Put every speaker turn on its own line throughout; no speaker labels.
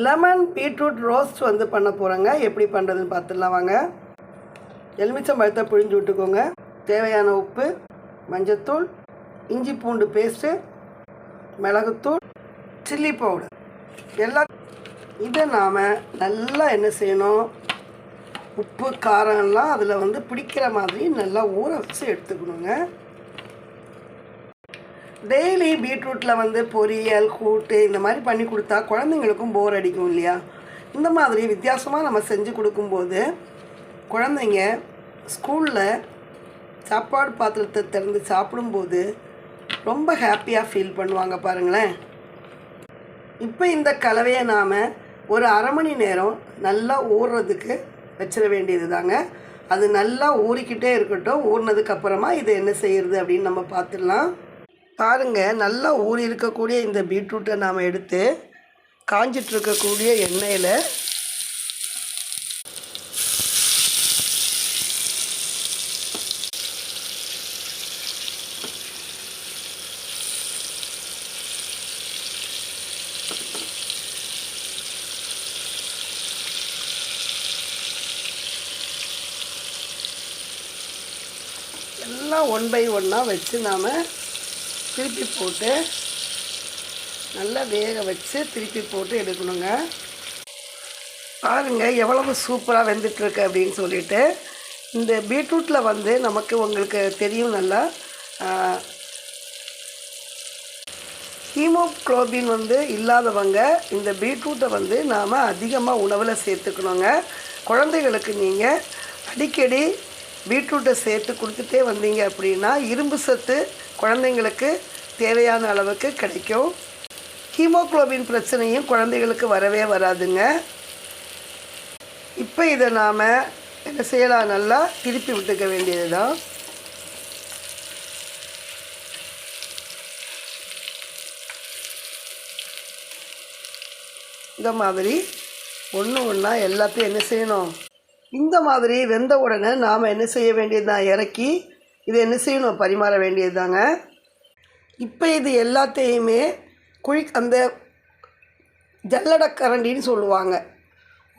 Lemon beetroot roast வந்து பண்ண போகிறோங்க. எப்படி பண்ணுறதுன்னு பார்த்துடலாம் வாங்க. எலுமிச்சம் பழத்தை பிழிஞ்சு விட்டுக்கோங்க. தேவையான உப்பு, மஞ்சத்தூள், இஞ்சி பூண்டு பேஸ்ட்டு, மிளகுத்தூள், சில்லி பவுடர் எல்லாம். இதை நாம் நல்லா என்ன செய்யணும், உப்பு காரம்லாம் அதில் வந்து பிடிக்கிற மாதிரி நல்லா ஊற வச்சு எடுத்துக்கணுங்க. டெய்லி பீட்ரூட்டில் வந்து பொரியல், கூட்டு இந்த மாதிரி பண்ணி கொடுத்தா குழந்தைங்களுக்கும் போர் அடிக்கும் இல்லையா? இந்த மாதிரி வித்தியாசமாக நம்ம செஞ்சு கொடுக்கும்போது குழந்தைங்க ஸ்கூலில் சாப்பாடு பாத்திரத்தை திறந்து சாப்பிடும்போது ரொம்ப ஹாப்பியாக ஃபீல் பண்ணுவாங்க பாருங்களேன். இப்போ இந்த கலவையை நாம் ஒரு அரை மணி நேரம் நல்லா ஊறுறதுக்கு வச்சிட வேண்டியது தாங்க. அது நல்லா ஊறிக்கிட்டே இருக்கட்டும். ஊறினதுக்கப்புறமா இதை என்ன செய்கிறது அப்படின்னு நம்ம பார்த்துடலாம். பாருங்கள், நல்லா ஊறி இருக்கக்கூடிய இந்த பீட்ரூட்டை நாம் எடுத்து காஞ்சிட்ருக்கக்கூடிய எண்ணெயில் எல்லாம் ஒன் பை ஒன்னாக வச்சு நாம் திருப்பி போட்டு நல்லா வேக வச்சு திருப்பி போட்டு எடுக்கணுங்க. பாருங்கள் எவ்வளவு சூப்பராக வெந்துட்டுருக்கு அப்படின்னு சொல்லிட்டு. இந்த பீட்ரூட்டில் வந்து நமக்கு உங்களுக்கு தெரியும், நல்லா ஹீமோக்ளோபின் வந்து இல்லாதவங்க இந்த பீட்ரூட்டை வந்து நாம் அதிகமாக உணவில் சேர்த்துக்கணுங்க. குழந்தைகளுக்கு நீங்கள் அடிக்கடி பீட்ரூட்டை சேர்த்து கொடுத்துட்டே வந்தீங்க அப்படின்னா இரும்பு சத்து குழந்தைங்களுக்கு தேவையான அளவுக்கு கிடைக்கும். ஹீமோக்ளோபின் பிரச்சனையும் குழந்தைகளுக்கு வரவே வராதுங்க. இப்போ இதை நாம் என்ன செய்யலாம், நல்லா திருப்பி விட்டுக்க வேண்டியது தான். இந்த மாதிரி ஒன்று ஒன்றா எல்லாத்தையும் என்ன செய்யணும், இந்த மாதிரி வெந்த உடனே நாம் என்ன செய்ய வேண்டியது தான், இறக்கி இதை என்ன செய்யணும், பரிமாற வேண்டியது தாங்க. இப்போ இது எல்லாத்தையுமே அந்த ஜல்லடை கரண்டின்னு சொல்லுவாங்க,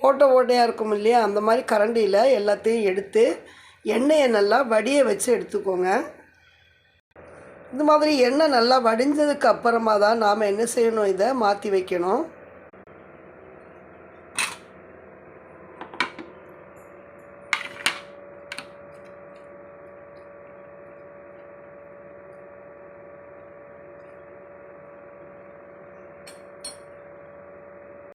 ஓட்டையாக இருக்கும் இல்லையா, அந்த மாதிரி கரண்டியில் எல்லாத்தையும் எடுத்து எண்ணெயை நல்லா வடிய வச்சு எடுத்துக்கோங்க. இந்த மாதிரி எண்ணெய் நல்லா வடிஞ்சதுக்கு அப்புறமா தான் நாம் என்ன செய்யணும், இதை மாற்றி வைக்கணும்.